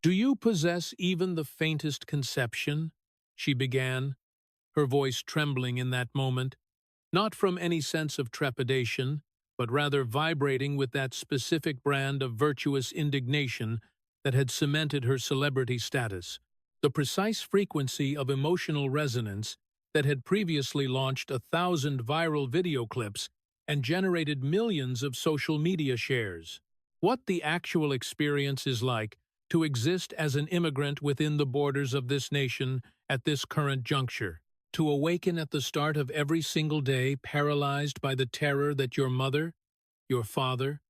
"Do you possess even the faintest conception?" she began, her voice trembling in that moment, not from any sense of trepidation, but rather vibrating with that specific brand of virtuous indignation that had cemented her celebrity status, the precise frequency of emotional resonance that had previously launched 1,000 viral video clips and generated millions of social media shares. What the actual experience is like to exist as an immigrant within the borders of this nation at this current juncture, to awaken at the start of every single day paralyzed by the terror that your mother, your father,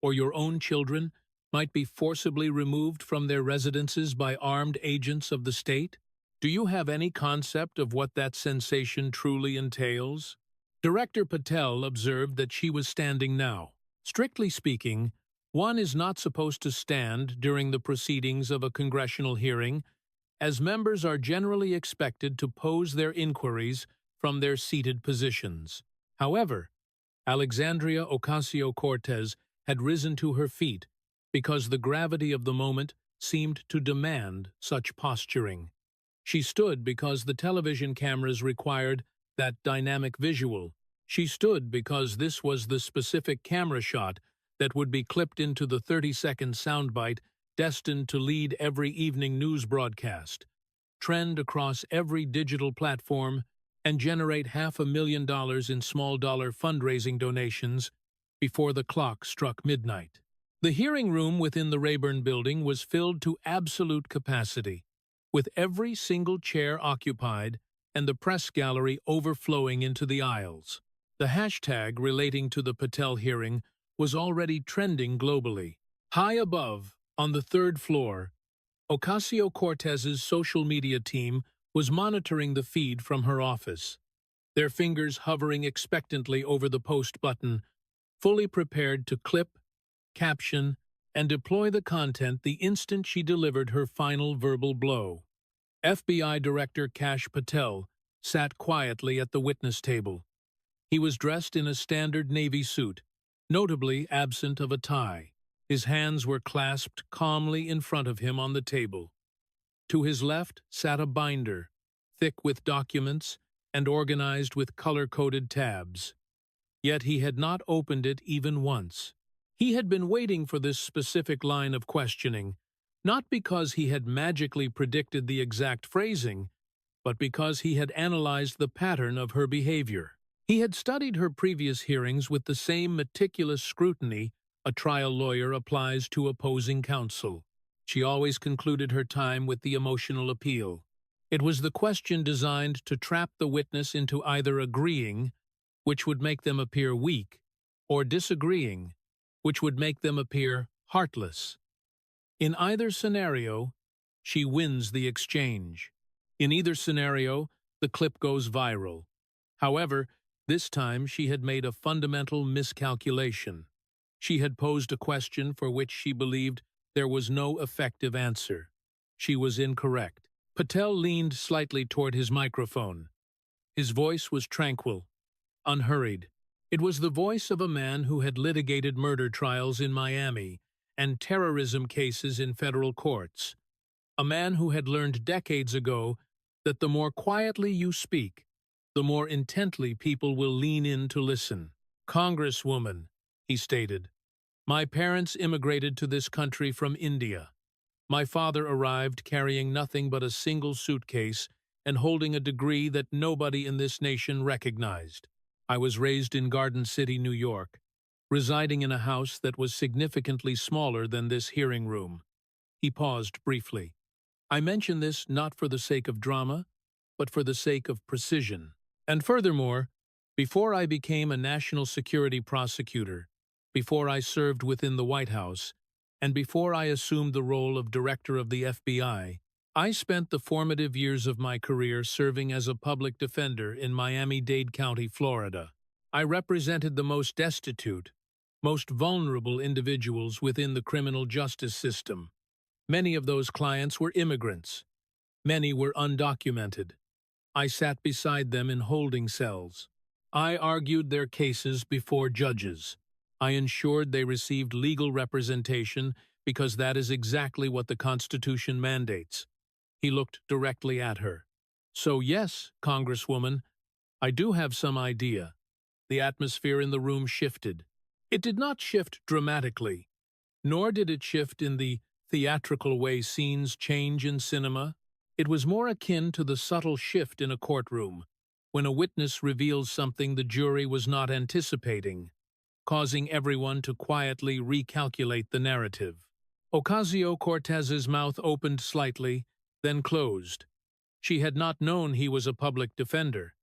or your own children might be forcibly removed from their residences by armed agents of the state? Do you have any concept of what that sensation truly entails? Director Patel observed that she was standing now. Strictly speaking, one is not supposed to stand during the proceedings of a congressional hearing, as members are generally expected to pose their inquiries from their seated positions. However, Alexandria Ocasio-Cortez had risen to her feet because the gravity of the moment seemed to demand such posturing. She stood because the television cameras required that dynamic visual. She stood because this was the specific camera shot that would be clipped into the 30-second soundbite destined to lead every evening news broadcast, trend across every digital platform, and generate $500,000 in small-dollar fundraising donations before the clock struck midnight. The hearing room within the Rayburn building was filled to absolute capacity, with every single chair occupied and the press gallery overflowing into the aisles. The hashtag relating to the Patel hearing was already trending globally. High above, on the third floor, Ocasio-Cortez's social media team was monitoring the feed from her office, their fingers hovering expectantly over the post button, fully prepared to clip, caption, and deploy the content the instant she delivered her final verbal blow. FBI Director Kash Patel sat quietly at the witness table. He was dressed in a standard Navy suit, notably absent of a tie. His hands were clasped calmly in front of him on the table. To his left sat a binder, thick with documents and organized with color-coded tabs. Yet he had not opened it even once. He had been waiting for this specific line of questioning, not because he had magically predicted the exact phrasing, but because he had analyzed the pattern of her behavior. He had studied her previous hearings with the same meticulous scrutiny a trial lawyer applies to opposing counsel. She always concluded her time with the emotional appeal. It was the question designed to trap the witness into either agreeing, which would make them appear weak, or disagreeing, which would make them appear heartless. In either scenario, she wins the exchange. In either scenario, the clip goes viral. However, this time she had made a fundamental miscalculation. She had posed a question for which she believed there was no effective answer. She was incorrect. Patel leaned slightly toward his microphone. His voice was tranquil, unhurried. It was the voice of a man who had litigated murder trials in Miami and terrorism cases in federal courts. A man who had learned decades ago that the more quietly you speak, the more intently people will lean in to listen. "Congresswoman," he stated, "my parents immigrated to this country from India. My father arrived carrying nothing but a single suitcase and holding a degree that nobody in this nation recognized. I was raised in Garden City, New York, residing in a house that was significantly smaller than this hearing room." He paused briefly. "I mention this not for the sake of drama, but for the sake of precision. And furthermore, before I became a national security prosecutor, before I served within the White House, and before I assumed the role of director of the FBI, I spent the formative years of my career serving as a public defender in Miami-Dade County, Florida. I represented the most destitute, most vulnerable individuals within the criminal justice system. Many of those clients were immigrants. Many were undocumented. I sat beside them in holding cells. I argued their cases before judges. I ensured they received legal representation because that is exactly what the Constitution mandates. He looked directly at her. So yes, Congresswoman, I do have some idea. The atmosphere in the room shifted. It did not shift dramatically, nor did it shift in the theatrical way scenes change in cinema. It was more akin to the subtle shift in a courtroom, when a witness reveals something the jury was not anticipating, causing everyone to quietly recalculate the narrative. Ocasio-Cortez's mouth opened slightly, then closed. She had not known he was a public defender.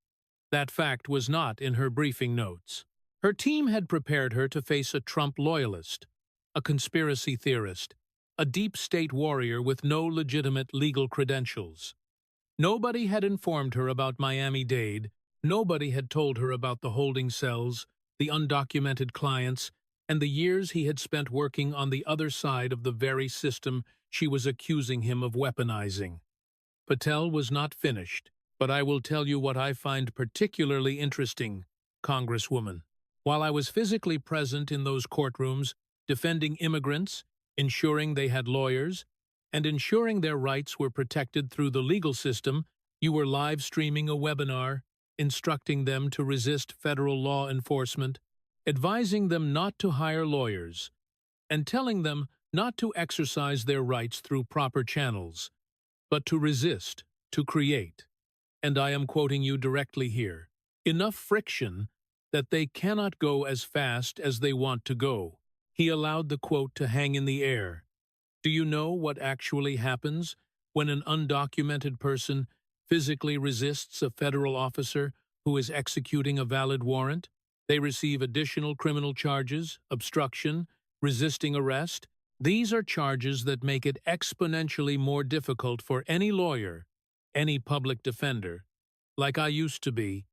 That fact was not in her briefing notes. Her team had prepared her to face a Trump loyalist, a conspiracy theorist, a deep state warrior with no legitimate legal credentials. Nobody had informed her about Miami-Dade. Nobody had told her about the holding cells, the undocumented clients, and the years he had spent working on the other side of the very system she was accusing him of weaponizing. Patel was not finished, but I will tell you what I find particularly interesting, Congresswoman. While I was physically present in those courtrooms, defending immigrants, ensuring they had lawyers, and ensuring their rights were protected through the legal system, you were live streaming a webinar, instructing them to resist federal law enforcement, advising them not to hire lawyers, and telling them not to exercise their rights through proper channels, but to resist, to create. And I am quoting you directly here. Enough friction that they cannot go as fast as they want to go. He allowed the quote to hang in the air. Do you know what actually happens when an undocumented person physically resists a federal officer who is executing a valid warrant? They receive additional criminal charges, obstruction, resisting arrest. These are charges that make it exponentially more difficult for any lawyer, any public defender, like I used to be,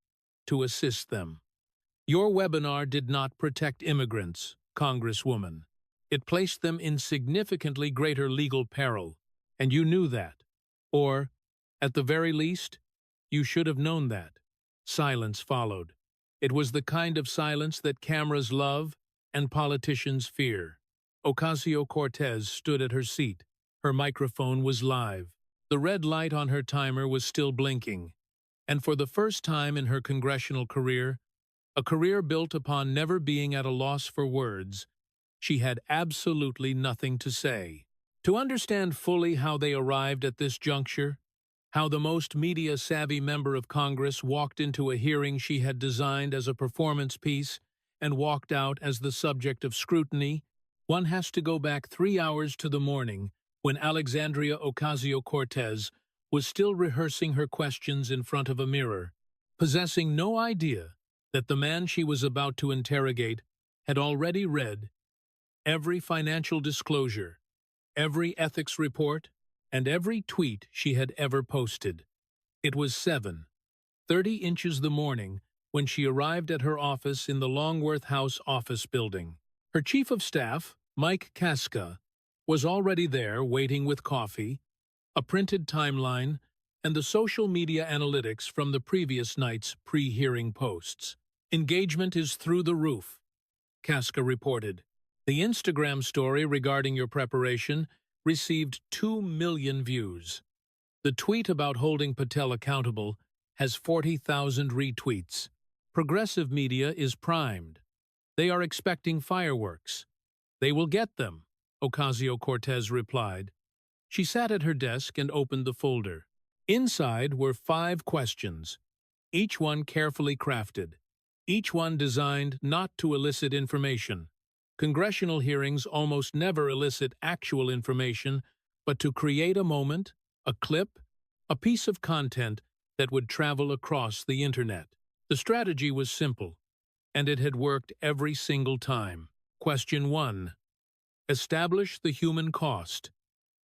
to assist them. Your webinar did not protect immigrants, Congresswoman. It placed them in significantly greater legal peril, and you knew that. Or, at the very least, you should have known that. Silence followed. It was the kind of silence that cameras love and politicians fear. Ocasio-Cortez stood at her seat. Her microphone was live. The red light on her timer was still blinking. And for the first time in her congressional career, a career built upon never being at a loss for words, she had absolutely nothing to say. To understand fully how they arrived at this juncture, how the most media-savvy member of Congress walked into a hearing she had designed as a performance piece and walked out as the subject of scrutiny, one has to go back 3 hours to the morning when Alexandria Ocasio-Cortez was still rehearsing her questions in front of a mirror, possessing no idea that the man she was about to interrogate had already read every financial disclosure, every ethics report, and every tweet she had ever posted. It was 7:30 inches the morning when she arrived at her office in the Longworth House office building. Her chief of staff, Mike Casca, was already there waiting with coffee, a printed timeline, and the social media analytics from the previous night's pre-hearing posts. Engagement is through the roof, Casca reported. The Instagram story regarding your preparation received 2 million views. The tweet about holding Patel accountable has 40,000 retweets. Progressive media is primed. They are expecting fireworks. They will get them, Ocasio-Cortez replied. She sat at her desk and opened the folder. Inside were 5 questions, each one carefully crafted, each one designed not to elicit information. Congressional hearings almost never elicit actual information, but to create a moment, a clip, a piece of content that would travel across the internet. The strategy was simple, and it had worked every single time. Question 1. Establish the human cost.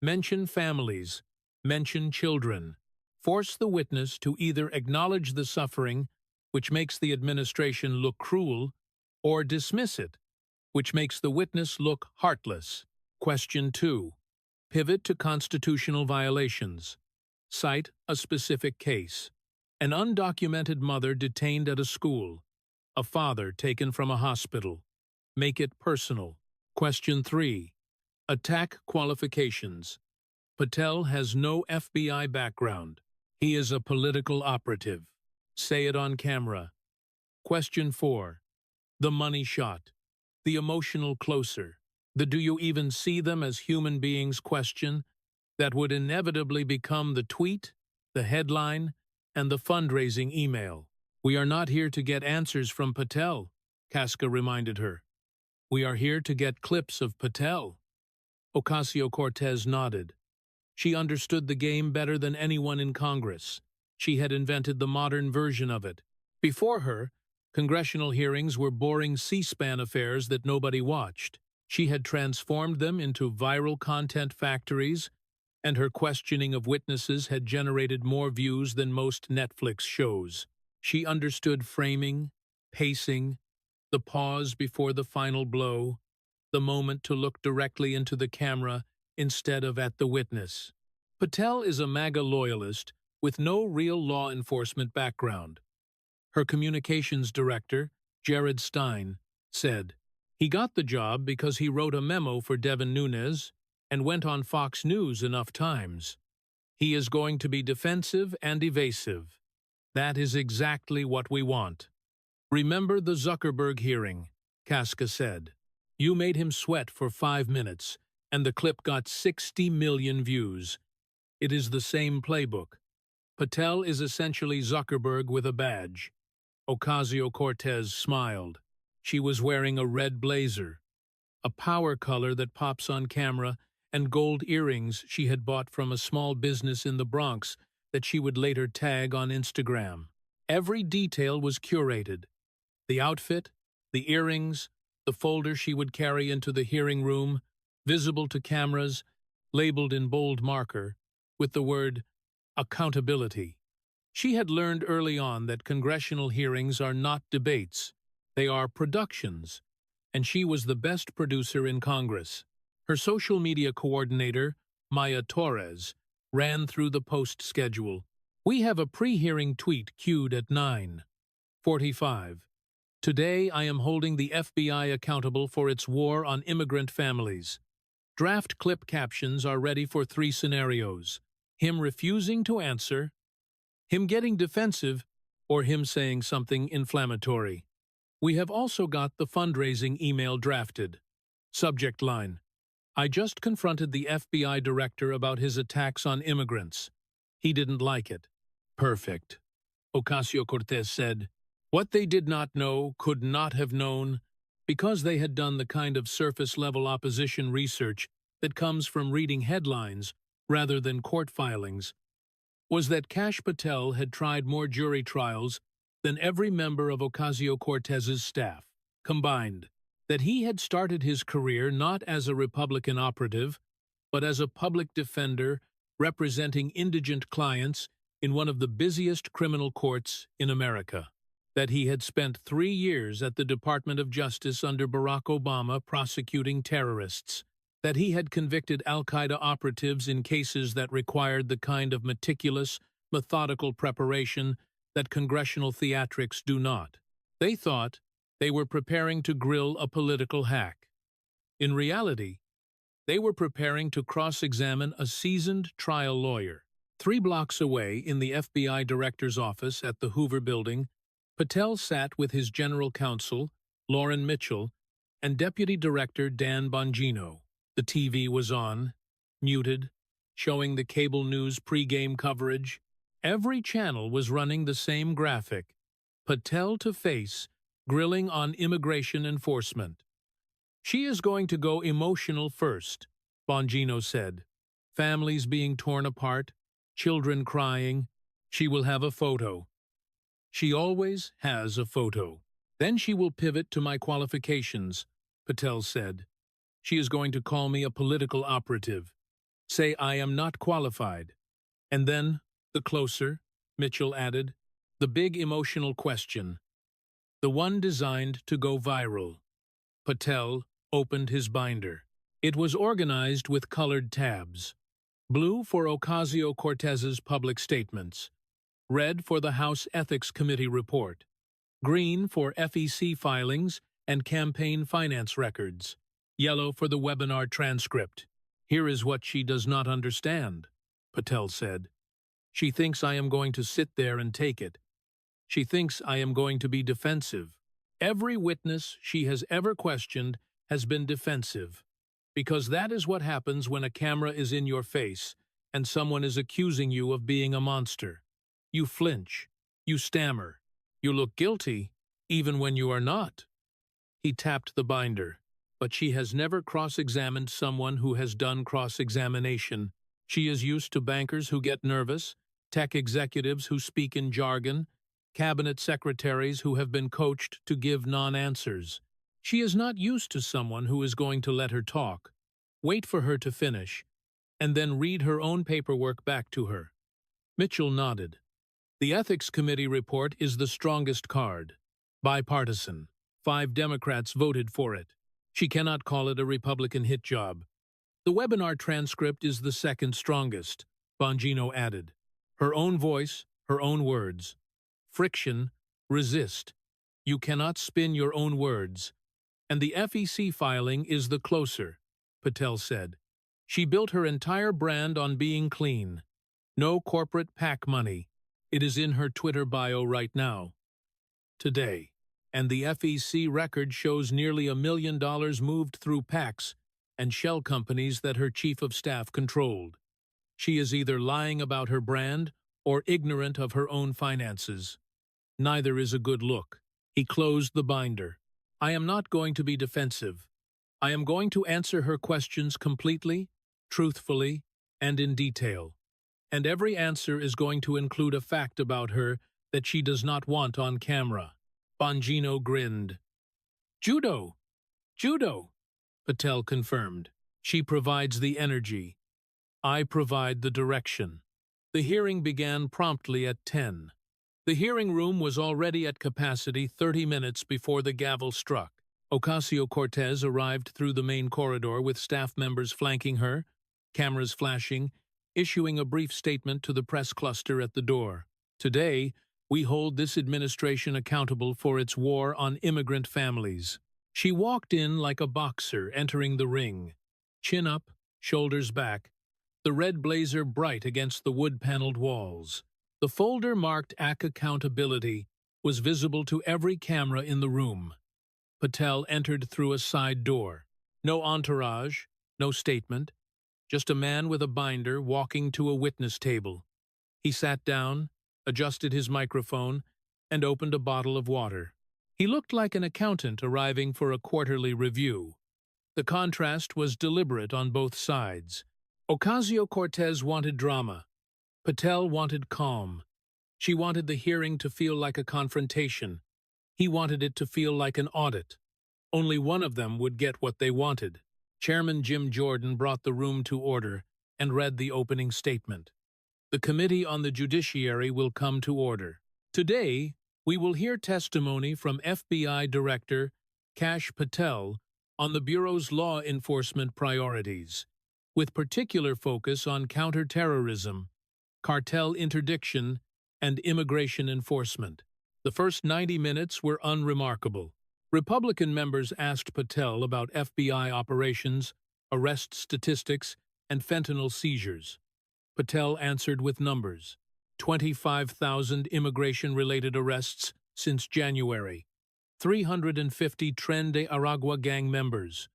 Mention families. Mention children. Force the witness to either acknowledge the suffering, which makes the administration look cruel, or dismiss it, which makes the witness look heartless. Question 2. Pivot to constitutional violations. Cite a specific case. An undocumented mother detained at a school. A father taken from a hospital. Make it personal. Question 3. Attack qualifications. Patel has no FBI background. He is a political operative. Say it on camera. Question 4. The money shot. The emotional closer. The do you even see them as human beings question that would inevitably become the tweet, the headline, and the fundraising email. We are not here to get answers from Patel, Casca reminded her. We are here to get clips of Patel. Ocasio-Cortez nodded. She understood the game better than anyone in Congress. She had invented the modern version of it. Before her, congressional hearings were boring C-SPAN affairs that nobody watched. She had transformed them into viral content factories, and her questioning of witnesses had generated more views than most Netflix shows. She understood framing, pacing, the pause before the final blow, the moment to look directly into the camera instead of at the witness. Patel is a MAGA loyalist with no real law enforcement background. Her communications director, Jared Stein, said, "He got the job because he wrote a memo for Devin Nunes and went on Fox News enough times. He is going to be defensive and evasive. That is exactly what we want." Remember the Zuckerberg hearing, Casca said. You made him sweat for 5 minutes, and the clip got 60 million views. It is the same playbook. Patel is essentially Zuckerberg with a badge. Ocasio-Cortez smiled. She was wearing a red blazer, a power color that pops on camera, and gold earrings she had bought from a small business in the Bronx that she would later tag on Instagram. Every detail was curated. The outfit, the earrings, the folder she would carry into the hearing room, visible to cameras, labeled in bold marker, with the word accountability. She had learned early on that congressional hearings are not debates, they are productions, and she was the best producer in Congress. Her social media coordinator, Maya Torres, ran through the post schedule. We have a pre-hearing tweet queued at 9:45. Today I am holding the FBI accountable for its war on immigrant families. Draft clip captions are ready for 3 scenarios: him refusing to answer, him getting defensive, or him saying something inflammatory. We have also got the fundraising email drafted. Subject line: I just confronted the FBI director about his attacks on immigrants. He didn't like it. Perfect. Ocasio-Cortez said, what they did not know could not have known, because they had done the kind of surface-level opposition research that comes from reading headlines rather than court filings, was that Kash Patel had tried more jury trials than every member of Ocasio-Cortez's staff combined, that he had started his career not as a Republican operative, but as a public defender representing indigent clients in one of the busiest criminal courts in America, that he had spent 3 years at the Department of Justice under Barack Obama prosecuting terrorists, that he had convicted al-Qaeda operatives in cases that required the kind of meticulous, methodical preparation that congressional theatrics do not. They thought they were preparing to grill a political hack. In reality, they were preparing to cross-examine a seasoned trial lawyer. 3 blocks away in the FBI director's office at the Hoover Building, Patel sat with his general counsel, Lauren Mitchell, and Deputy Director Dan Bongino. The TV was on, muted, showing the cable news pre-game coverage. Every channel was running the same graphic: Patel to face, grilling on immigration enforcement. She is going to go emotional first, Bongino said. Families being torn apart, children crying. She will have a photo. She always has a photo. Then she will pivot to my qualifications, Patel said. She is going to call me a political operative, say I am not qualified. And then, the closer, Mitchell added, the big emotional question, the one designed to go viral. Patel opened his binder. It was organized with colored tabs. Blue for Ocasio-Cortez's public statements, red for the House Ethics Committee report, green for FEC filings and campaign finance records, Yellow for the webinar transcript. Here is what she does not understand, Patel said. She thinks I am going to sit there and take it. She thinks I am going to be defensive. Every witness she has ever questioned has been defensive, because that is what happens when a camera is in your face and someone is accusing you of being a monster. You flinch, you stammer, you look guilty, even when you are not. He tapped the binder, but she has never cross-examined someone who has done cross-examination. She is used to bankers who get nervous, tech executives who speak in jargon, cabinet secretaries who have been coached to give non-answers. She is not used to someone who is going to let her talk, wait for her to finish, and then read her own paperwork back to her. Mitchell nodded. The Ethics Committee report is the strongest card. Bipartisan. 5 Democrats voted for it. She cannot call it a Republican hit job. The webinar transcript is the second strongest, Bongino added. Her own voice, her own words. Friction, resist. You cannot spin your own words. And the FEC filing is the closer, Patel said. She built her entire brand on being clean. No corporate PAC money. It is in her Twitter bio right now. Today. And the FEC record shows nearly $1 million moved through PACs and shell companies that her chief of staff controlled. She is either lying about her brand or ignorant of her own finances. Neither is a good look. He closed the binder. I am not going to be defensive. I am going to answer her questions completely, truthfully, and in detail. And every answer is going to include a fact about her that she does not want on camera. Bongino grinned. Judo! Judo! Patel confirmed. She provides the energy. I provide the direction. The hearing began promptly at 10. The hearing room was already at capacity 30 minutes before the gavel struck. Ocasio-Cortez arrived through the main corridor with staff members flanking her, cameras flashing, issuing a brief statement to the press cluster at the door. Today, we hold this administration accountable for its war on immigrant families. She walked in like a boxer entering the ring, chin up, shoulders back, the red blazer bright against the wood-paneled walls. The folder marked AC Accountability was visible to every camera in the room. Patel entered through a side door. No entourage, no statement, just a man with a binder walking to a witness table. He sat down, adjusted his microphone, and opened a bottle of water. He looked like an accountant arriving for a quarterly review. The contrast was deliberate on both sides. Ocasio-Cortez wanted drama. Patel wanted calm. She wanted the hearing to feel like a confrontation. He wanted it to feel like an audit. Only one of them would get what they wanted. Chairman Jim Jordan brought the room to order and read the opening statement. The Committee on the Judiciary will come to order. Today, we will hear testimony from FBI Director Kash Patel on the Bureau's law enforcement priorities, with particular focus on counterterrorism, cartel interdiction, and immigration enforcement. The first 90 minutes were unremarkable. Republican members asked Patel about FBI operations, arrest statistics, and fentanyl seizures. Patel answered with numbers. 25,000 immigration-related arrests since January. 350 Tren de Aragua gang members.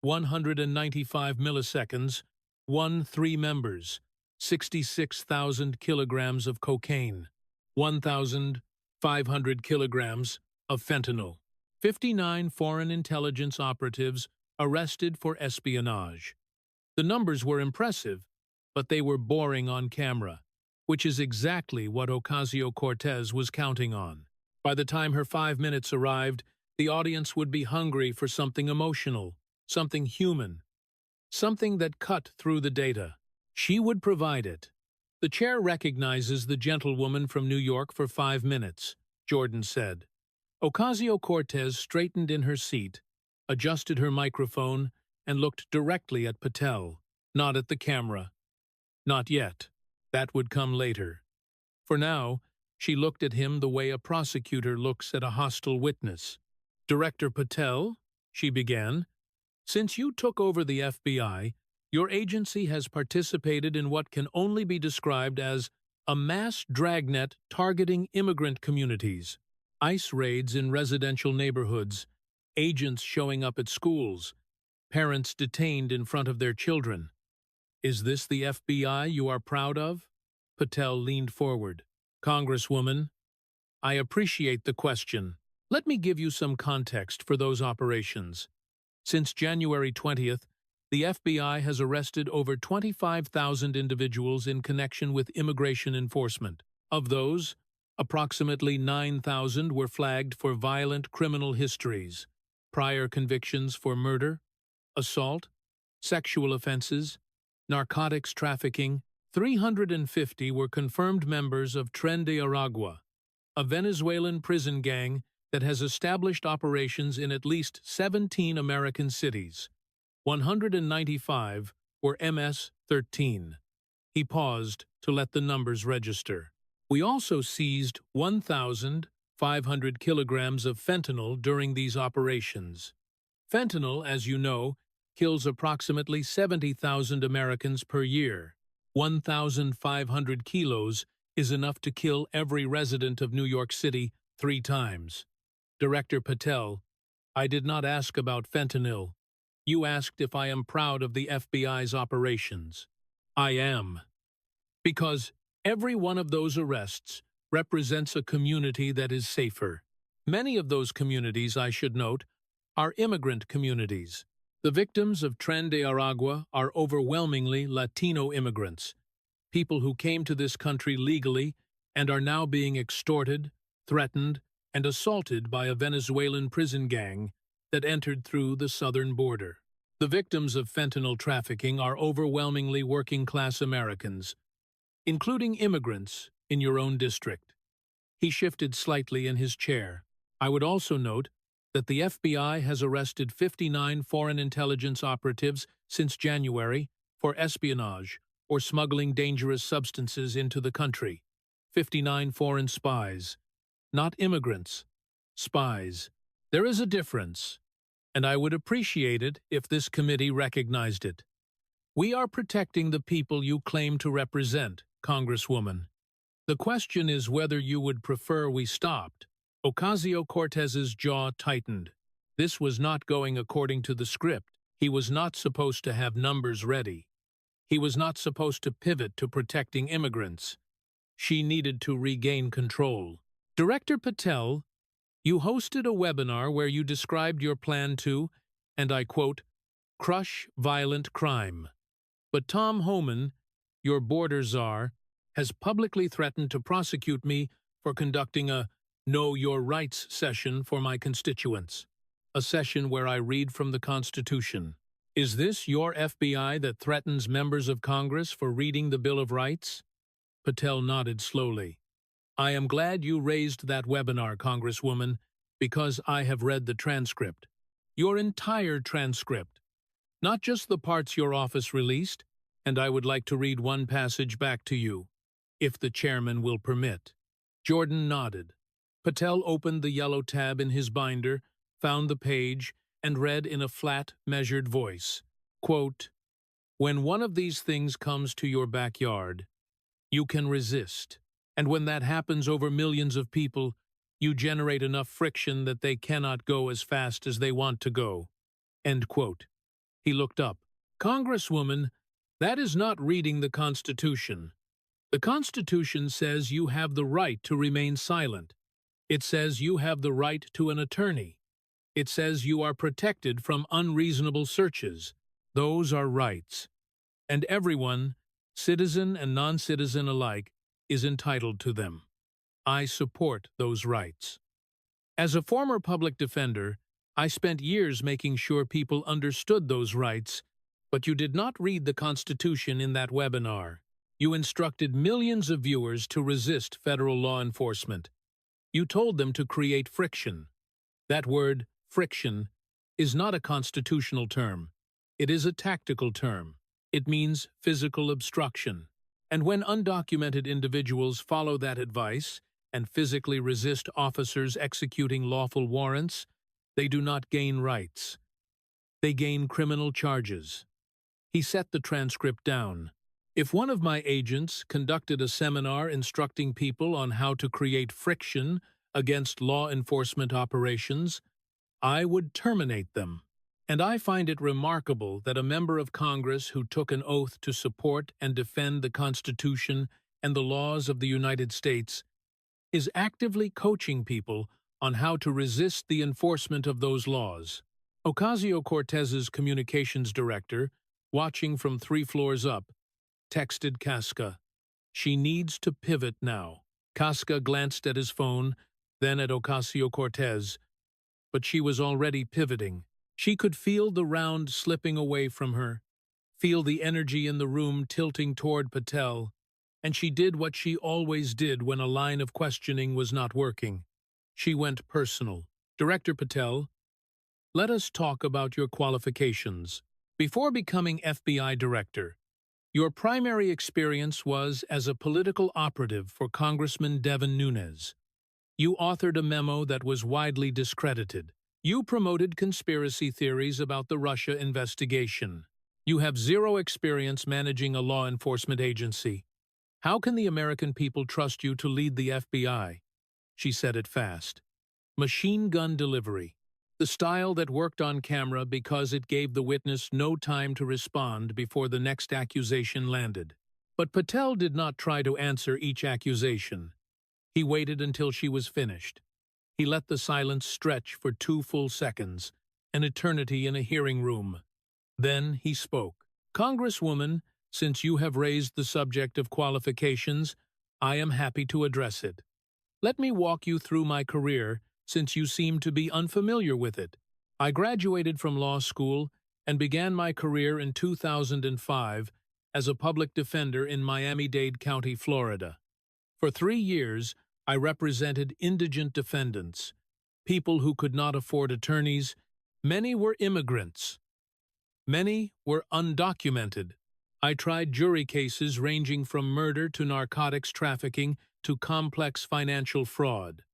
195 milliseconds. 3 members. 66,000 kilograms of cocaine. 1,500 kilograms of fentanyl. 59 foreign intelligence operatives arrested for espionage. The numbers were impressive, but they were boring on camera, which is exactly what Ocasio-Cortez was counting on. By the time her 5 minutes arrived, the audience would be hungry for something emotional, something human, something that cut through the data. She would provide it. The chair recognizes the gentlewoman from New York for 5 minutes, Jordan said. Ocasio-Cortez straightened in her seat, adjusted her microphone, and looked directly at Patel, not at the camera. Not yet. That would come later. For now, she looked at him the way a prosecutor looks at a hostile witness. Director Patel, she began, Since you took over the FBI, your agency has participated in what can only be described as a mass dragnet targeting immigrant communities, ICE raids in residential neighborhoods, agents showing up at schools, parents detained in front of their children. Is this the FBI you are proud of? Patel leaned forward. Congresswoman, I appreciate the question. Let me give you some context for those operations. Since January 20th, the FBI has arrested over 25,000 individuals in connection with immigration enforcement. Of those, approximately 9,000 were flagged for violent criminal histories, prior convictions for murder, assault, sexual offenses, narcotics trafficking. 350 were confirmed members of Tren de Aragua, a Venezuelan prison gang that has established operations in at least 17 American cities. 195 were MS-13. He paused to let the numbers register. We also seized 1,500 kilograms of fentanyl during these operations. Fentanyl, as you know, kills approximately 70,000 Americans per year. 1,500 kilos is enough to kill every resident of New York City 3 times. Director Patel, I did not ask about fentanyl. You asked if I am proud of the FBI's operations. I am. Because every one of those arrests represents a community that is safer. Many of those communities, I should note, are immigrant communities. The victims of Tren de Aragua are overwhelmingly Latino immigrants, people who came to this country legally and are now being extorted, threatened, and assaulted by a Venezuelan prison gang that entered through the southern border. The victims of fentanyl trafficking are overwhelmingly working-class Americans, including immigrants in your own district. He shifted slightly in his chair. I would also note that the FBI has arrested 59 foreign intelligence operatives since January for espionage or smuggling dangerous substances into the country. 59 foreign spies, not immigrants, spies. There is a difference, and I would appreciate it if this committee recognized it. We are protecting the people you claim to represent, Congresswoman. The question is whether you would prefer we stopped. Ocasio-Cortez's jaw tightened. This was not going according to the script. He was not supposed to have numbers ready. He was not supposed to pivot to protecting immigrants. She needed to regain control. Director Patel, you hosted a webinar where you described your plan to, and I quote, crush violent crime. But Tom Homan, your border czar, has publicly threatened to prosecute me for conducting a Know Your Rights session for my constituents, a session where I read from the Constitution. Is this your FBI that threatens members of Congress for reading the Bill of Rights? Patel nodded slowly. I am glad you raised that webinar, Congresswoman, because I have read the transcript. Your entire transcript. Not just the parts your office released, and I would like to read one passage back to you, if the chairman will permit. Jordan nodded. Patel opened the yellow tab in his binder, found the page, and read in a flat, measured voice, quote, when one of these things comes to your backyard, you can resist, and when that happens over millions of people, you generate enough friction that they cannot go as fast as they want to go. End quote. He looked up. Congresswoman, that is not reading the Constitution. The Constitution says you have the right to remain silent. It says you have the right to an attorney. It says you are protected from unreasonable searches. Those are rights. And everyone, citizen and non-citizen alike, is entitled to them. I support those rights. As a former public defender, I spent years making sure people understood those rights, but you did not read the Constitution in that webinar. You instructed millions of viewers to resist federal law enforcement. You told them to create friction. That word, friction, is not a constitutional term. It is a tactical term. It means physical obstruction. And when undocumented individuals follow that advice and physically resist officers executing lawful warrants, they do not gain rights. they gain criminal charges. He set the transcript down. If one of my agents conducted a seminar instructing people on how to create friction against law enforcement operations, I would terminate them. And I find it remarkable that a member of Congress who took an oath to support and defend the Constitution and the laws of the United States is actively coaching people on how to resist the enforcement of those laws. Ocasio-Cortez's communications director, watching from 3 floors up, texted Casca, "She needs to pivot now." Casca glanced at his phone, then at Ocasio-Cortez, but she was already pivoting. She could feel the round slipping away from her, feel the energy in the room tilting toward Patel, and she did what she always did when a line of questioning was not working. She went personal. "Director Patel, let us talk about your qualifications. Before becoming FBI director, your primary experience was as a political operative for Congressman Devin Nunes. You authored a memo that was widely discredited. You promoted conspiracy theories about the Russia investigation. You have zero experience managing a law enforcement agency. How can the American people trust you to lead the FBI?" She said it fast. Machine gun delivery. The style that worked on camera because it gave the witness no time to respond before the next accusation landed. But Patel did not try to answer each accusation. He waited until she was finished. He let the silence stretch for 2 full seconds, an eternity in a hearing room. Then he spoke. "Congresswoman, since you have raised the subject of qualifications, I am happy to address it. Let me walk you through my career, since you seem to be unfamiliar with it. I graduated from law school and began my career in 2005 as a public defender in Miami-Dade County, Florida. For 3 years, I represented indigent defendants, people who could not afford attorneys. Many were immigrants. Many were undocumented. I tried jury cases ranging from murder to narcotics trafficking to complex financial fraud.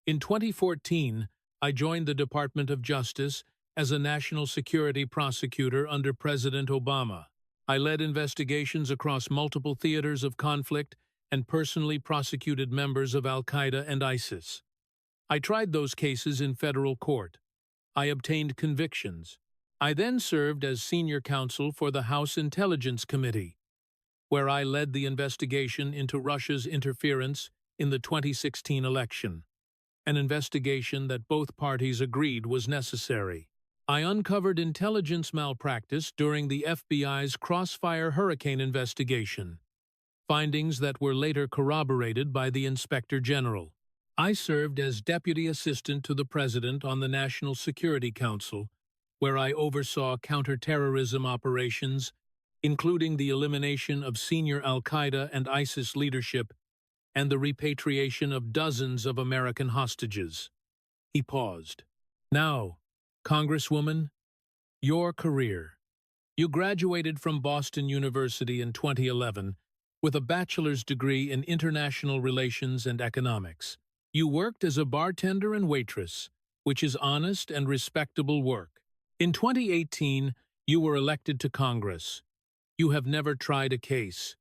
In 2014, I joined the Department of Justice as a national security prosecutor under President Obama. I led investigations across multiple theaters of conflict and personally prosecuted members of Al-Qaeda and ISIS. I tried those cases in federal court. I obtained convictions. I then served as senior counsel for the House Intelligence Committee, where I led the investigation into Russia's interference in the 2016 election, an investigation that both parties agreed was necessary. I uncovered intelligence malpractice during the FBI's Crossfire Hurricane investigation, findings that were later corroborated by the Inspector General. I served as Deputy Assistant to the President on the National Security Council, where I oversaw counterterrorism operations, including the elimination of senior Al-Qaeda and ISIS leadership and the repatriation of dozens of American hostages. He paused. "Now, Congresswoman, your career. You graduated from Boston University in 2011 with a bachelor's degree in international relations and economics. You worked as a bartender and waitress, which is honest and respectable work. In 2018, you were elected to Congress. You have never tried a case.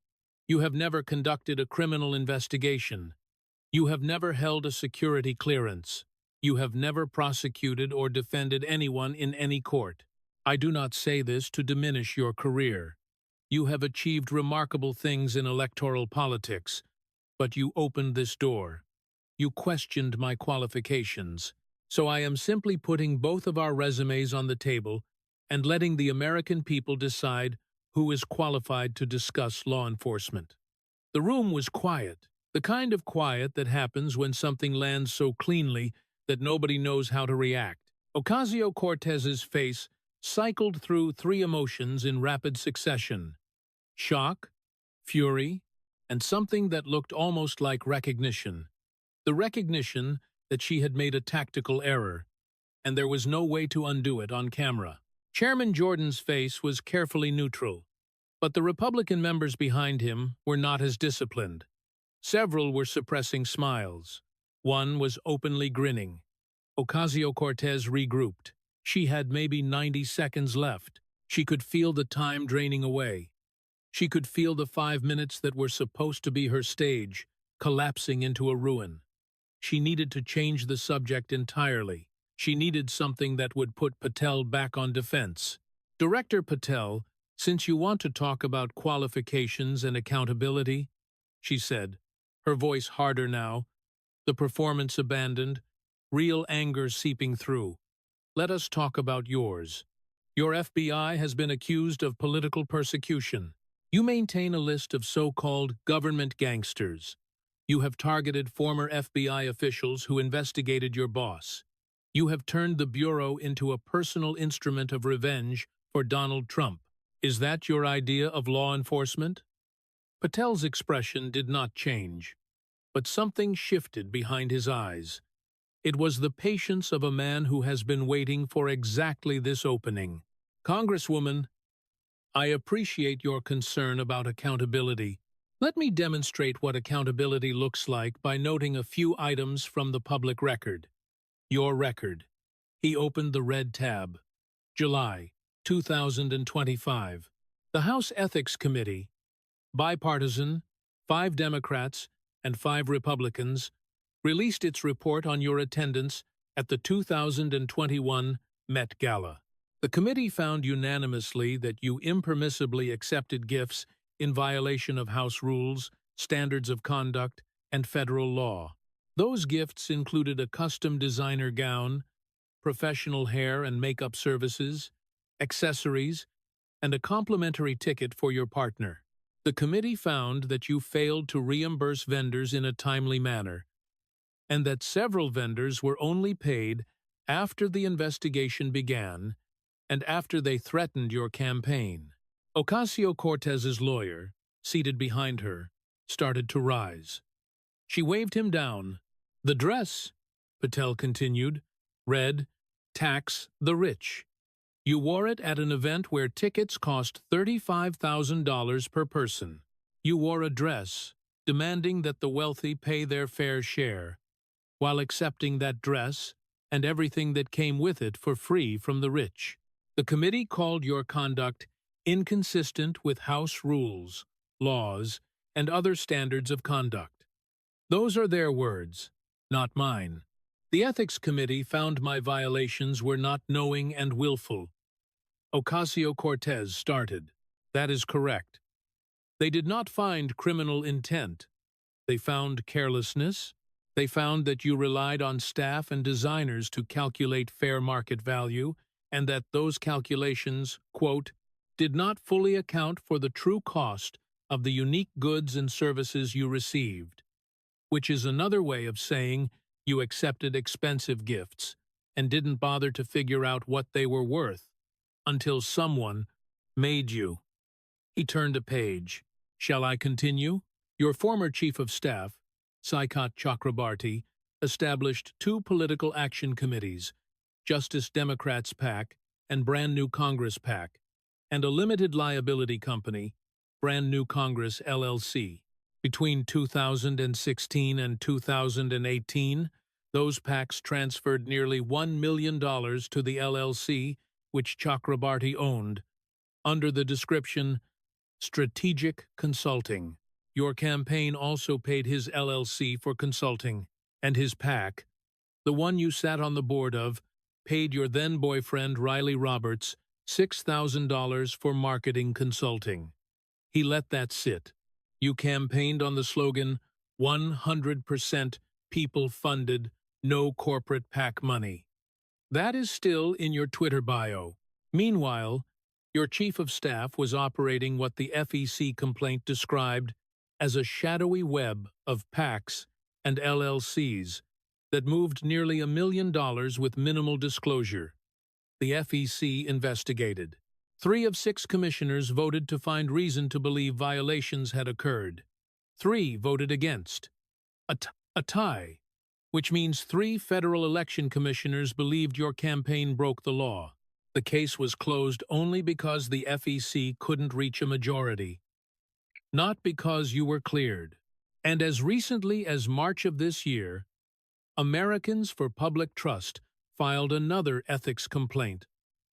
You have never conducted a criminal investigation. You have never held a security clearance. You have never prosecuted or defended anyone in any court. I do not say this to diminish your career. You have achieved remarkable things in electoral politics, but you opened this door. You questioned my qualifications. So I am simply putting both of our resumes on the table and letting the American people decide who is qualified to discuss law enforcement." The room was quiet, the kind of quiet that happens when something lands so cleanly that nobody knows how to react. Ocasio-Cortez's face cycled through 3 emotions in rapid succession: shock, fury, and something that looked almost like recognition. The recognition that she had made a tactical error, and there was no way to undo it on camera. Chairman Jordan's face was carefully neutral, but the Republican members behind him were not as disciplined. Several were suppressing smiles. One was openly grinning. Ocasio-Cortez regrouped. She had maybe 90 seconds left. She could feel the time draining away. She could feel the 5 minutes that were supposed to be her stage collapsing into a ruin. She needed to change the subject entirely. She needed something that would put Patel back on defense. Director Patel, since you want to talk about qualifications and accountability, she said, her voice harder now, the performance abandoned, real anger seeping through. Let us talk about yours. Your FBI has been accused of political persecution. You maintain a list of so-called government gangsters. You have targeted former FBI officials who investigated your boss. You have turned the Bureau into a personal instrument of revenge for Donald Trump. Is that your idea of law enforcement? Patel's expression did not change, but something shifted behind his eyes. It was the patience of a man who has been waiting for exactly this opening. Congresswoman, I appreciate your concern about accountability. Let me demonstrate what accountability looks like by noting a few items from the public record. Your record. He opened the red tab. July 2025. The House Ethics Committee, bipartisan, 5 Democrats and 5 Republicans, released its report on your attendance at the 2021 Met Gala. The committee found unanimously that you impermissibly accepted gifts in violation of House rules, standards of conduct, and federal law. Those gifts included a custom designer gown, professional hair and makeup services, accessories, and a complimentary ticket for your partner. The committee found that you failed to reimburse vendors in a timely manner, and that several vendors were only paid after the investigation began and after they threatened your campaign. Ocasio-Cortez's lawyer, seated behind her, started to rise. She waved him down. The dress, Patel continued, read, "Tax the rich." You wore it at an event where tickets cost $35,000 per person. You wore a dress, demanding that the wealthy pay their fair share, while accepting that dress and everything that came with it for free from the rich. The committee called your conduct inconsistent with House rules, laws, and other standards of conduct. Those are their words, not mine. The Ethics Committee found my violations were not knowing and willful. Ocasio-Cortez started. That is correct. They did not find criminal intent. They found carelessness. They found that you relied on staff and designers to calculate fair market value, and that those calculations, quote, did not fully account for the true cost of the unique goods and services you received, which is another way of saying you accepted expensive gifts and didn't bother to figure out what they were worth until someone made you. He turned a page. Shall I continue? Your former chief of staff, Saikat Chakrabarti, established 2 political action committees, Justice Democrats PAC and Brand New Congress PAC, and a limited liability company, Brand New Congress LLC. Between 2016 and 2018, those PACs transferred nearly $1 million to the LLC, which Chakrabarti owned, under the description Strategic Consulting. Your campaign also paid his LLC for consulting, and his PAC, the one you sat on the board of, paid your then-boyfriend Riley Roberts $6,000 for marketing consulting. He let that sit. You campaigned on the slogan, 100% people-funded, no corporate PAC money. That is still in your Twitter bio. Meanwhile, your chief of staff was operating what the FEC complaint described as a shadowy web of PACs and LLCs that moved nearly $1 million with minimal disclosure. The FEC investigated. 3 of 6 commissioners voted to find reason to believe violations had occurred. 3 voted against. A tie, which means 3 federal election commissioners believed your campaign broke the law. The case was closed only because the FEC couldn't reach a majority, not because you were cleared. And as recently as March of this year, Americans for Public Trust filed another ethics complaint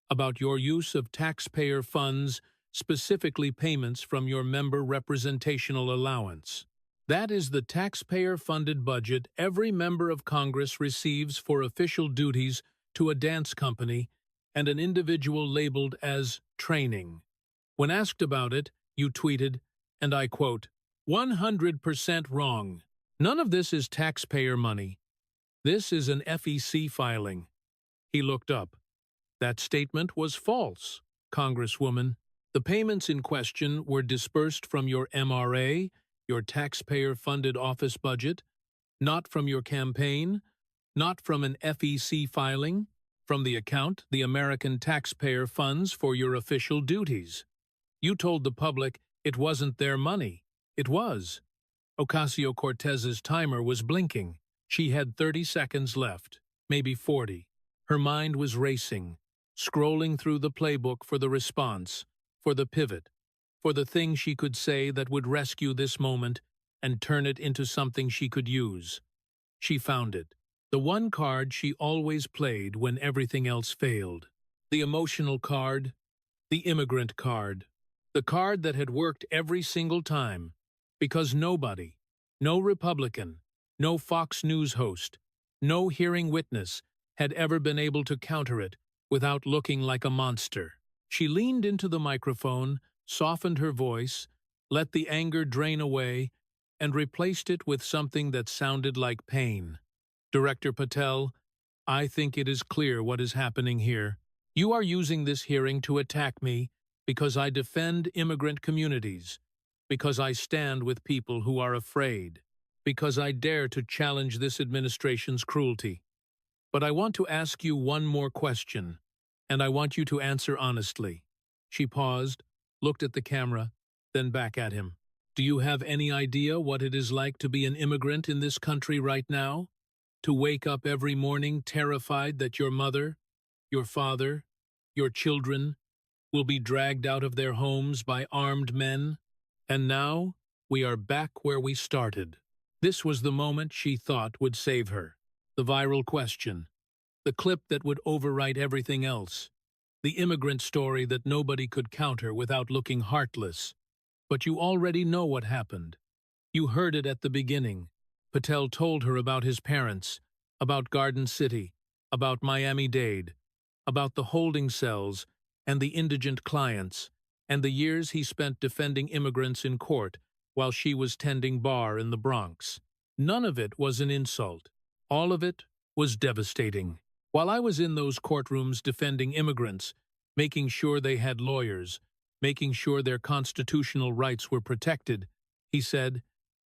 about your use of taxpayer funds, specifically payments from your member representational allowance. That is the taxpayer-funded budget every member of Congress receives for official duties to a dance company and an individual labeled as training. When asked about it, you tweeted, and I quote, 100% wrong. None of this is taxpayer money. This is an FEC filing. He looked up. That statement was false, Congresswoman. The payments in question were dispersed from your MRA, your taxpayer-funded office budget, not from your campaign, not from an FEC filing, from the account, the American taxpayer funds for your official duties. You told the public it wasn't their money. It was. Ocasio-Cortez's timer was blinking. She had 30 seconds left, maybe 40. Her mind was racing, scrolling through the playbook for the response, for the pivot, for the thing she could say that would rescue this moment and turn it into something she could use. She found it. The one card she always played when everything else failed. The emotional card, the immigrant card. The card that had worked every single time, because nobody, no Republican, no Fox News host, no hearing witness had ever been able to counter it without looking like a monster. She leaned into the microphone, softened her voice, let the anger drain away, and replaced it with something that sounded like pain. Director Patel, I think it is clear what is happening here. You are using this hearing to attack me because I defend immigrant communities, because I stand with people who are afraid, because I dare to challenge this administration's cruelty. But I want to ask you one more question, and I want you to answer honestly. She paused, looked at the camera, then back at him. Do you have any idea what it is like to be an immigrant in this country right now? To wake up every morning terrified that your mother, your father, your children will be dragged out of their homes by armed men? And now, we are back where we started. This was the moment she thought would save her. The viral question. The clip that would overwrite everything else. The immigrant story that nobody could counter without looking heartless. But you already know what happened. You heard it at the beginning. Patel told her about his parents, about Garden City, about Miami-Dade, about the holding cells and the indigent clients, and the years he spent defending immigrants in court while she was tending bar in the Bronx. None of it was an insult. All of it was devastating. While I was in those courtrooms defending immigrants, making sure they had lawyers, making sure their constitutional rights were protected, he said,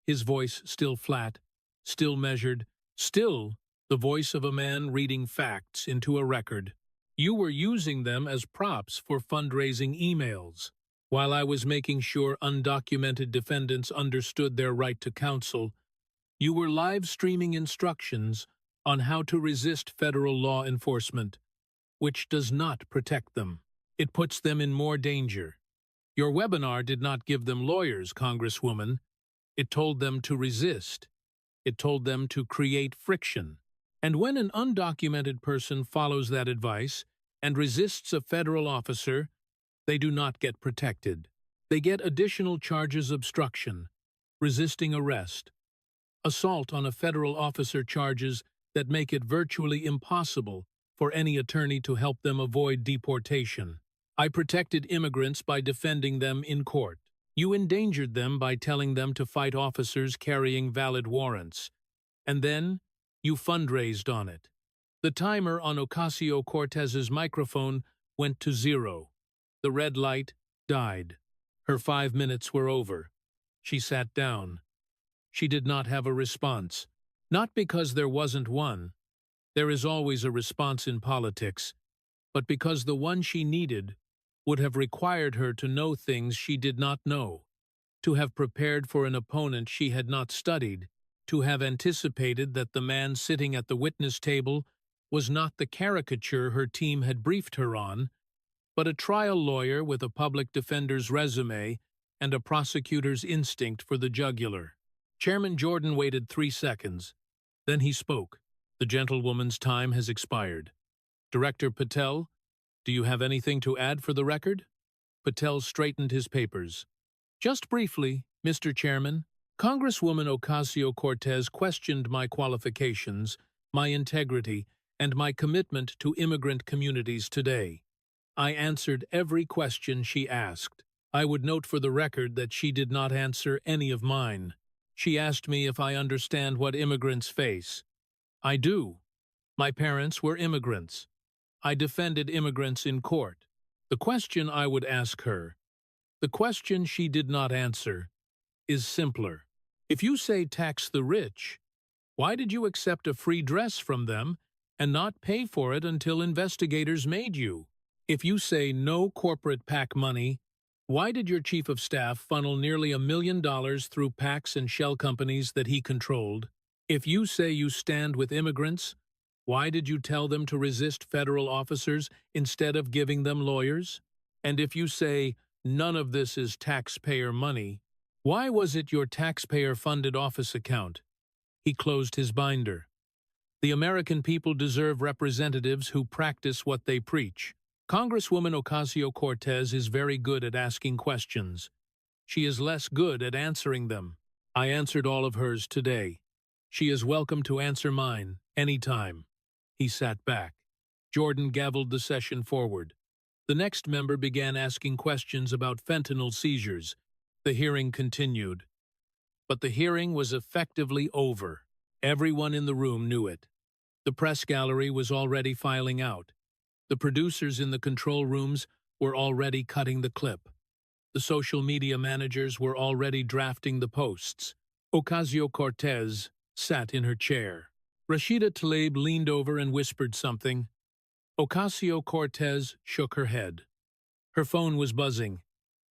his voice still flat, still measured, still the voice of a man reading facts into a record. You were using them as props for fundraising emails, while I was making sure undocumented defendants understood their right to counsel. You were live streaming instructions on how to resist federal law enforcement, which does not protect them. It puts them in more danger. Your webinar did not give them lawyers, Congresswoman. It told them to resist. It told them to create friction. And when an undocumented person follows that advice and resists a federal officer, they do not get protected. They get additional charges: obstruction, resisting arrest, assault on a federal officer, charges that make it virtually impossible for any attorney to help them avoid deportation. I protected immigrants by defending them in court. You endangered them by telling them to fight officers carrying valid warrants. And then you fundraised on it. The timer on Ocasio-Cortez's microphone went to 0. The red light died. Her 5 minutes were over. She sat down. She did not have a response. Not because there wasn't one. There is always a response in politics. But because the one she needed would have required her to know things she did not know, to have prepared for an opponent she had not studied, to have anticipated that the man sitting at the witness table was not the caricature her team had briefed her on, but a trial lawyer with a public defender's resume and a prosecutor's instinct for the jugular. Chairman Jordan waited 3 seconds. Then he spoke. The gentlewoman's time has expired. Director Patel, do you have anything to add for the record? Patel straightened his papers. Just briefly, Mr. Chairman, Congresswoman Ocasio-Cortez questioned my qualifications, my integrity, and my commitment to immigrant communities today. I answered every question she asked. I would note for the record that she did not answer any of mine. She asked me if I understand what immigrants face. I do. My parents were immigrants. I defended immigrants in court. The question I would ask her, the question she did not answer, is simpler. If you say tax the rich, why did you accept a free dress from them and not pay for it until investigators made you? If you say no corporate PAC money, why did your chief of staff funnel nearly $1 million through PACs and shell companies that he controlled? If you say you stand with immigrants, why did you tell them to resist federal officers instead of giving them lawyers? And if you say none of this is taxpayer money, why was it your taxpayer-funded office account? He closed his binder. The American people deserve representatives who practice what they preach. Congresswoman Ocasio-Cortez is very good at asking questions. She is less good at answering them. I answered all of hers today. She is welcome to answer mine, anytime. He sat back. Jordan gavelled the session forward. The next member began asking questions about fentanyl seizures. The hearing continued. But the hearing was effectively over. Everyone in the room knew it. The press gallery was already filing out. The producers in the control rooms were already cutting the clip. The social media managers were already drafting the posts. Ocasio-Cortez sat in her chair. Rashida Tlaib leaned over and whispered something. Ocasio-Cortez shook her head. Her phone was buzzing.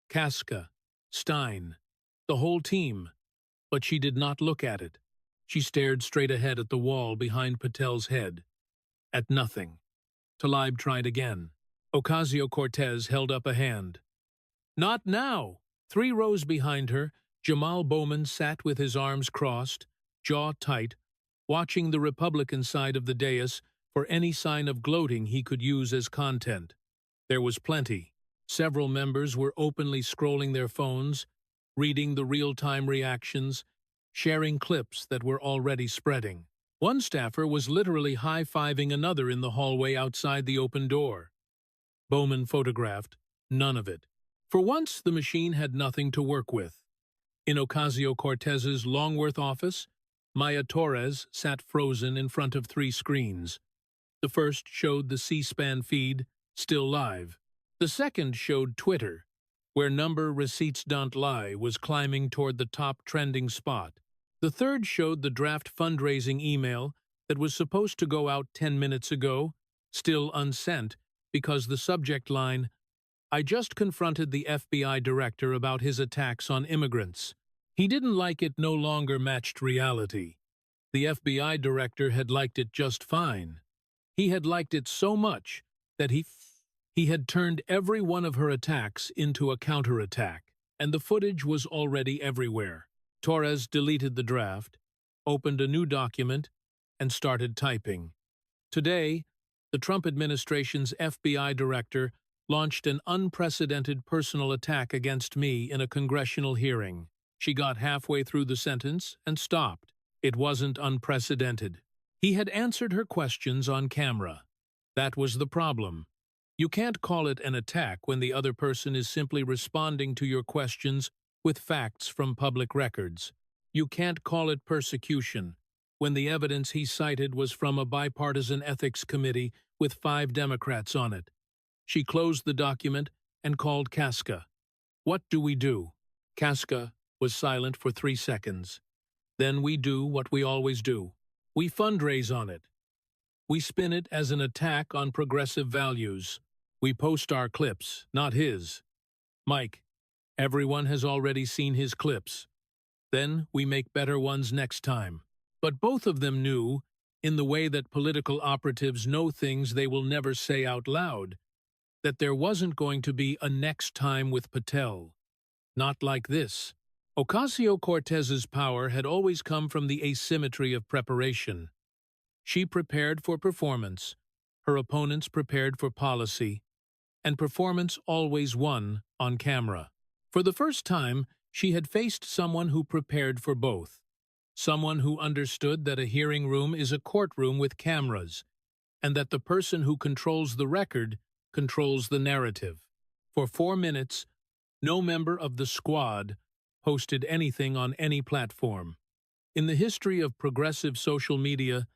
Casca, Stein, the whole team. But she did not look at it. She stared straight ahead at the wall behind Patel's head. At nothing. Tlaib tried again. Ocasio-Cortez held up a hand. Not now! 3 rows behind her, Jamal Bowman sat with his arms crossed, jaw tight, watching the Republican side of the dais for any sign of gloating he could use as content. There was plenty. Several members were openly scrolling their phones, reading the real-time reactions, sharing clips that were already spreading. One staffer was literally high-fiving another in the hallway outside the open door. Bowman photographed none of it. For once, the machine had nothing to work with. In Ocasio-Cortez's Longworth office, Maya Torres sat frozen in front of 3 screens. The first showed the C-SPAN feed, still live. The second showed Twitter, where number receipts don't lie was climbing toward the top trending spot. The third showed the draft fundraising email that was supposed to go out 10 minutes ago, still unsent, because the subject line, "I just confronted the FBI director about his attacks on immigrants. He didn't like it, no longer matched reality." The FBI director had liked it just fine. He had liked it so much that he had turned every one of her attacks into a counterattack, and the footage was already everywhere. Torres deleted the draft, opened a new document, and started typing. Today, the Trump administration's FBI director launched an unprecedented personal attack against me in a congressional hearing. She got halfway through the sentence and stopped. It wasn't unprecedented. He had answered her questions on camera. That was the problem. You can't call it an attack when the other person is simply responding to your questions with facts from public records. You can't call it persecution when the evidence he cited was from a bipartisan ethics committee with 5 Democrats on it. She closed the document and called Casca. "What do we do?" Casca was silent for 3 seconds. "Then we do what we always do. We fundraise on it. We spin it as an attack on progressive values. We post our clips, not his. Mike, everyone has already seen his clips. Then we make better ones next time." But both of them knew, in the way that political operatives know things they will never say out loud, that there wasn't going to be a next time with Patel. Not like this. Ocasio-Cortez's power had always come from the asymmetry of preparation. She prepared for performance, her opponents prepared for policy, and performance always won on camera. For the first time, she had faced someone who prepared for both. Someone who understood that a hearing room is a courtroom with cameras, and that the person who controls the record controls the narrative. For 4 minutes, no member of the squad posted anything on any platform. In the history of progressive social media,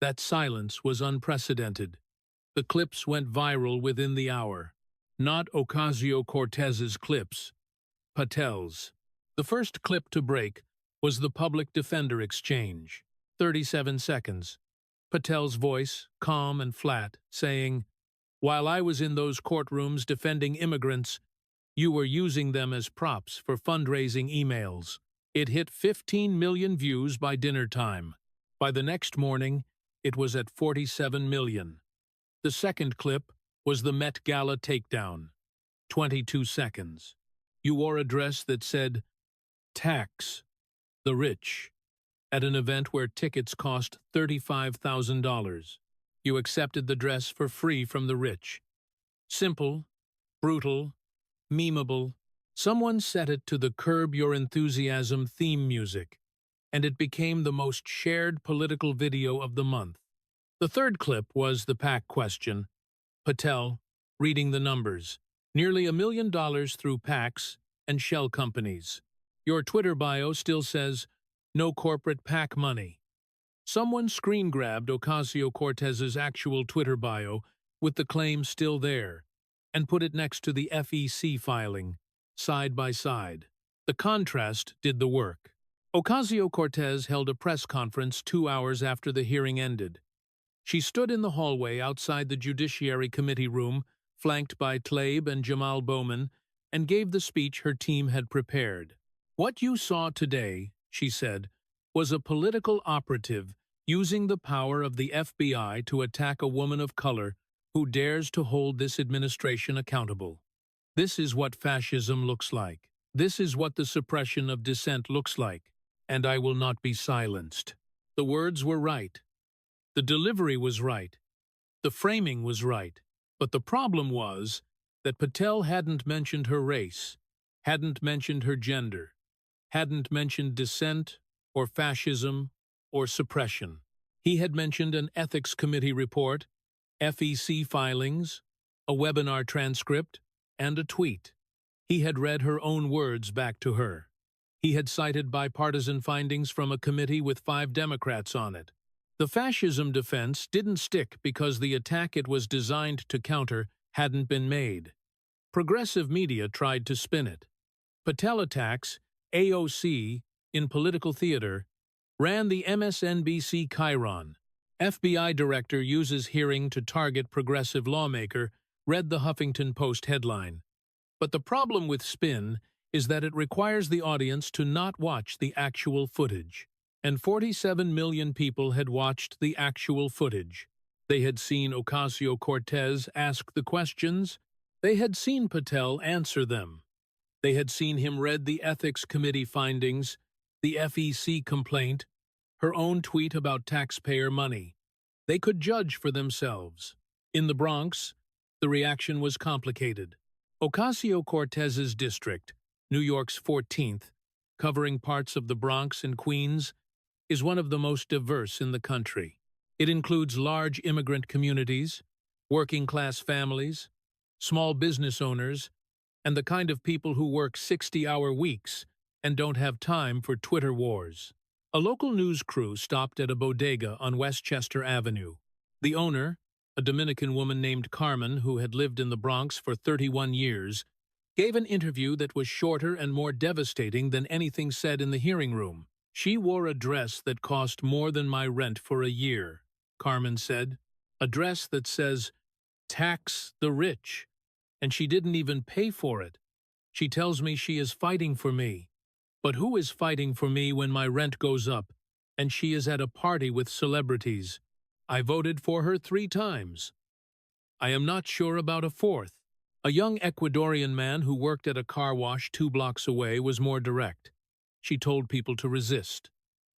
that silence was unprecedented. The clips went viral within the hour. Not Ocasio-Cortez's clips, Patel's. The first clip to break was the public defender exchange. 37 seconds. Patel's voice, calm and flat, saying, "While I was in those courtrooms defending immigrants, you were using them as props for fundraising emails." It hit 15 million views by dinner time. By the next morning, it was at 47 million. The second clip was the Met Gala takedown. 22 seconds. You wore a dress that said, "Tax the rich," at an event where tickets cost $35,000. You accepted the dress for free from the rich. Simple, brutal, memeable. Someone set it to the Curb Your Enthusiasm theme music, and it became the most shared political video of the month. The third clip was the PAC question. Patel, reading the numbers. Nearly $1 million through PACs and shell companies. Your Twitter bio still says, "No corporate PAC money." Someone screen-grabbed Ocasio-Cortez's actual Twitter bio with the claim still there and put it next to the FEC filing, side by side. The contrast did the work. Ocasio-Cortez held a press conference 2 hours after the hearing ended. She stood in the hallway outside the Judiciary Committee room, flanked by Tlaib and Jamal Bowman, and gave the speech her team had prepared. "What you saw today," she said, "was a political operative using the power of the FBI to attack a woman of color who dares to hold this administration accountable. This is what fascism looks like. This is what the suppression of dissent looks like, and I will not be silenced." The words were right. The delivery was right. The framing was right. But the problem was that Patel hadn't mentioned her race, hadn't mentioned her gender, hadn't mentioned dissent or fascism or suppression. He had mentioned an ethics committee report, FEC filings, a webinar transcript, and a tweet. He had read her own words back to her. He had cited bipartisan findings from a committee with 5 Democrats on it. The fascism defense didn't stick because the attack it was designed to counter hadn't been made. Progressive media tried to spin it. Patel attacks AOC in political theater ran the MSNBC chyron. FBI director uses hearing to target progressive lawmaker, read the Huffington Post headline. But the problem with spin is that it requires the audience to not watch the actual footage. And 47 million people had watched the actual footage. They had seen Ocasio-Cortez ask the questions. They had seen Patel answer them. They had seen him read the Ethics Committee findings, the FEC complaint, her own tweet about taxpayer money. They could judge for themselves. In the Bronx, the reaction was complicated. Ocasio-Cortez's district, New York's 14th, covering parts of the Bronx and Queens, is one of the most diverse in the country. It includes large immigrant communities, working-class families, small business owners, and the kind of people who work 60-hour weeks and don't have time for Twitter wars. A local news crew stopped at a bodega on Westchester Avenue. The owner, a Dominican woman named Carmen who had lived in the Bronx for 31 years, gave an interview that was shorter and more devastating than anything said in the hearing room. "She wore a dress that cost more than my rent for a year," Carmen said. "A dress that says, 'Tax the rich,' and she didn't even pay for it. She tells me she is fighting for me. But who is fighting for me when my rent goes up, and she is at a party with celebrities? I voted for her 3 times. I am not sure about a 4th. A young Ecuadorian man who worked at a car wash 2 blocks away was more direct. She told people to resist.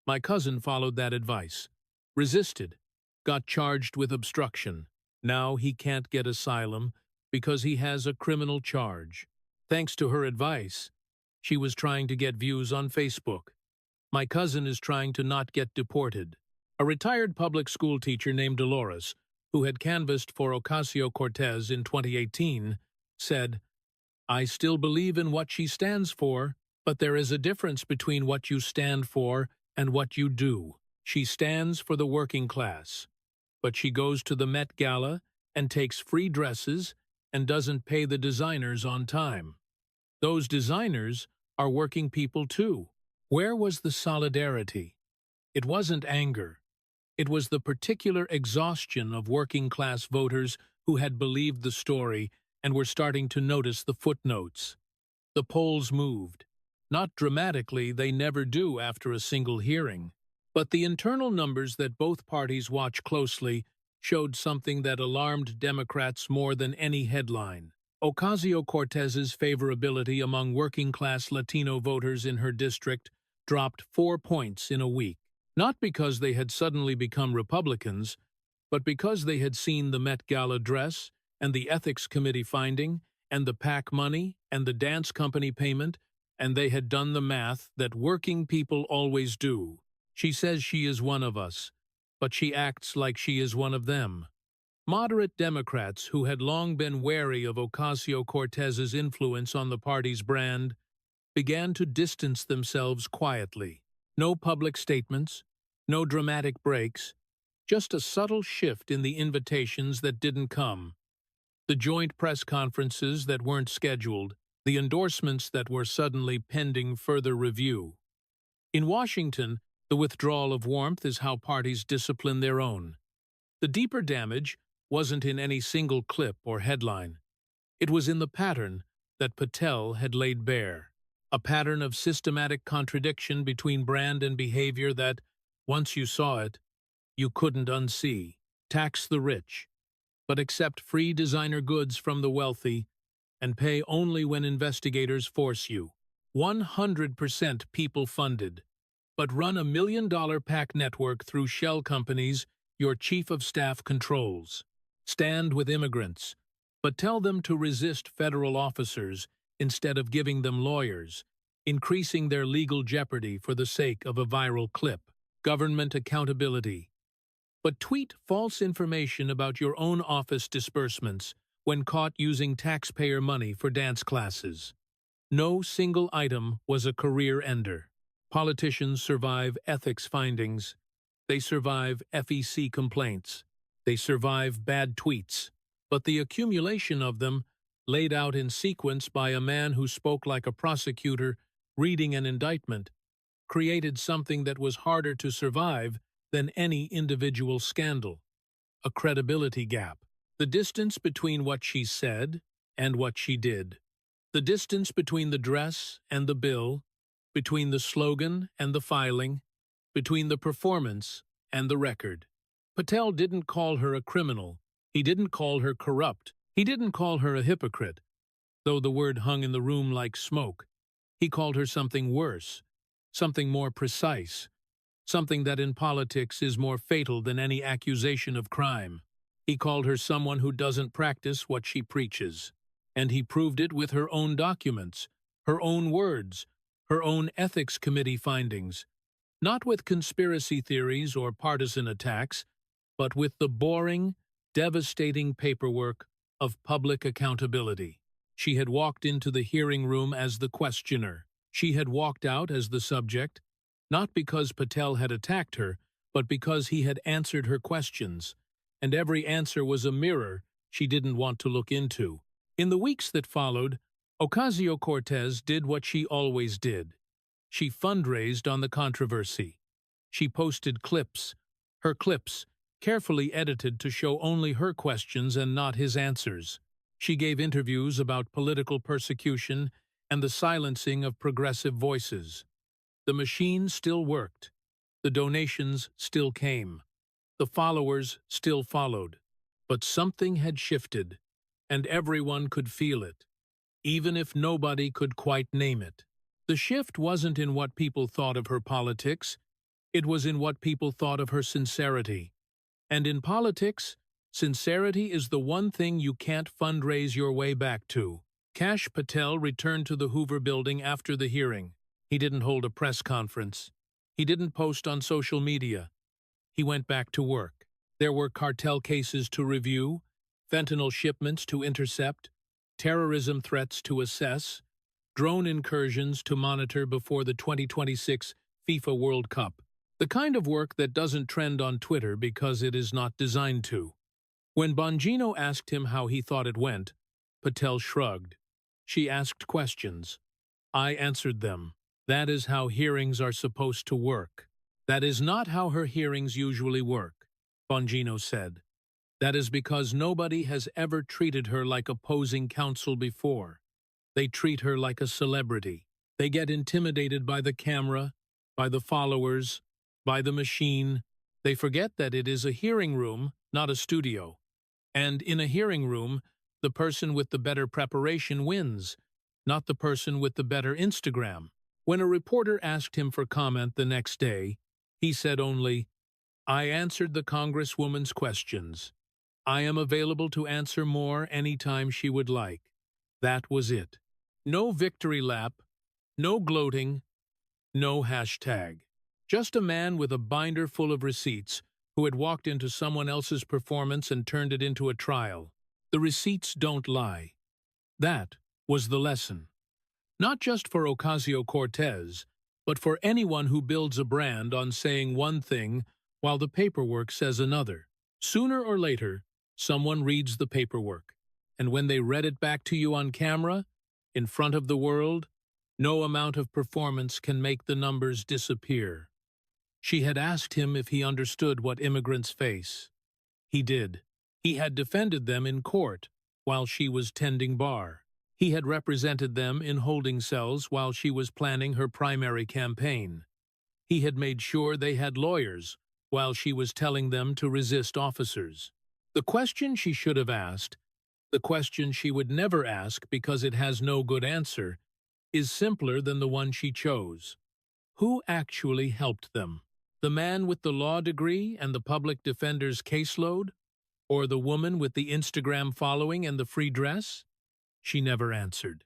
My cousin followed that advice. Resisted. Got charged with obstruction. Now he can't get asylum because he has a criminal charge. Thanks to her advice, she was trying to get views on Facebook. My cousin is trying to not get deported. A retired public school teacher named Dolores, who had canvassed for Ocasio-Cortez in 2018, said, "I still believe in what she stands for, but there is a difference between what you stand for and what you do. She stands for the working class, but she goes to the Met Gala and takes free dresses and doesn't pay the designers on time. Those designers are working people too." Where was the solidarity? It wasn't anger. It was the particular exhaustion of working-class voters who had believed the story and were starting to notice the footnotes. The polls moved. Not dramatically, they never do after a single hearing. But the internal numbers that both parties watch closely showed something that alarmed Democrats more than any headline. Ocasio-Cortez's favorability among working-class Latino voters in her district dropped 4 points in a week, not because they had suddenly become Republicans, but because they had seen the Met Gala dress and the Ethics Committee finding and the PAC money and the dance company payment, and they had done the math that working people always do. She says she is one of us, but she acts like she is one of them. Moderate Democrats who had long been wary of Ocasio-Cortez's influence on the party's brand began to distance themselves quietly. No public statements, no dramatic breaks, just a subtle shift in the invitations that didn't come, the joint press conferences that weren't scheduled, the endorsements that were suddenly pending further review. In Washington, the withdrawal of warmth is how parties discipline their own. The deeper damage wasn't in any single clip or headline. It was in the pattern that Patel had laid bare. A pattern of systematic contradiction between brand and behavior that, once you saw it, you couldn't unsee. Tax the rich, but accept free designer goods from the wealthy and pay only when investigators force you. 100% people-funded, but run $1 million PAC network through shell companies your chief of staff controls. Stand with immigrants, but tell them to resist federal officers instead of giving them lawyers, increasing their legal jeopardy for the sake of a viral clip. Government accountability. But tweet false information about your own office disbursements when caught using taxpayer money for dance classes. No single item was a career ender. Politicians survive ethics findings. They survive FEC complaints. They survive bad tweets. But the accumulation of them, laid out in sequence by a man who spoke like a prosecutor reading an indictment, created something that was harder to survive than any individual scandal: a credibility gap. The distance between what she said and what she did. The distance between the dress and the bill, between the slogan and the filing, between the performance and the record. Patel didn't call her a criminal. He didn't call her corrupt. He didn't call her a hypocrite, though the word hung in the room like smoke. He called her something worse, something more precise, something that in politics is more fatal than any accusation of crime. He called her someone who doesn't practice what she preaches. And he proved it with her own documents, her own words, her own ethics committee findings, not with conspiracy theories or partisan attacks, but with the boring, devastating paperwork of public accountability. She had walked into the hearing room as the questioner. She had walked out as the subject, not because Patel had attacked her, but because he had answered her questions, and every answer was a mirror she didn't want to look into. In the weeks that followed, Ocasio-Cortez did what she always did. She fundraised on the controversy. She posted clips, her clips, carefully edited to show only her questions and not his answers. She gave interviews about political persecution and the silencing of progressive voices. The machine still worked. The donations still came. The followers still followed. But something had shifted, and everyone could feel it, even if nobody could quite name it. The shift wasn't in what people thought of her politics. It was in what people thought of her sincerity. And in politics, Sincerity is the one thing you can't fundraise your way back to. Kash Patel returned to the Hoover Building after the hearing. He didn't hold a press conference. He didn't post on social media. He went back to work. There were cartel cases to review, fentanyl shipments to intercept, terrorism threats to assess, drone incursions to monitor before the 2026 FIFA World Cup. The kind of work that doesn't trend on Twitter because it is not designed to. When Bongino asked him how he thought it went, Patel shrugged. She asked questions. I answered them. That is how hearings are supposed to work. That is not how her hearings usually work, Bongino said. That is because nobody has ever treated her like opposing counsel before. They treat her like a celebrity. They get intimidated by the camera, by the followers, by the machine. They forget that it is a hearing room, not a studio. And in a hearing room, the person with the better preparation wins, not the person with the better Instagram. When a reporter asked him for comment the next day, he said only, I answered the Congresswoman's questions. I am available to answer more anytime she would like. That was it. No victory lap, no gloating, no hashtag. Just a man with a binder full of receipts who had walked into someone else's performance and turned it into a trial. The receipts don't lie. That was the lesson. Not just for Ocasio-Cortez, but for anyone who builds a brand on saying one thing while the paperwork says another. Sooner or later, someone reads the paperwork, and when they read it back to you on camera, in front of the world, no amount of performance can make the numbers disappear. She had asked him if he understood what immigrants face. He did. He had defended them in court while she was tending bar. He had represented them in holding cells while she was planning her primary campaign. He had made sure they had lawyers while she was telling them to resist officers. The question she should have asked, the question she would never ask because it has no good answer, is simpler than the one she chose. Who actually helped them? The man with the law degree and the public defender's caseload? Or the woman with the Instagram following and the free dress? She never answered.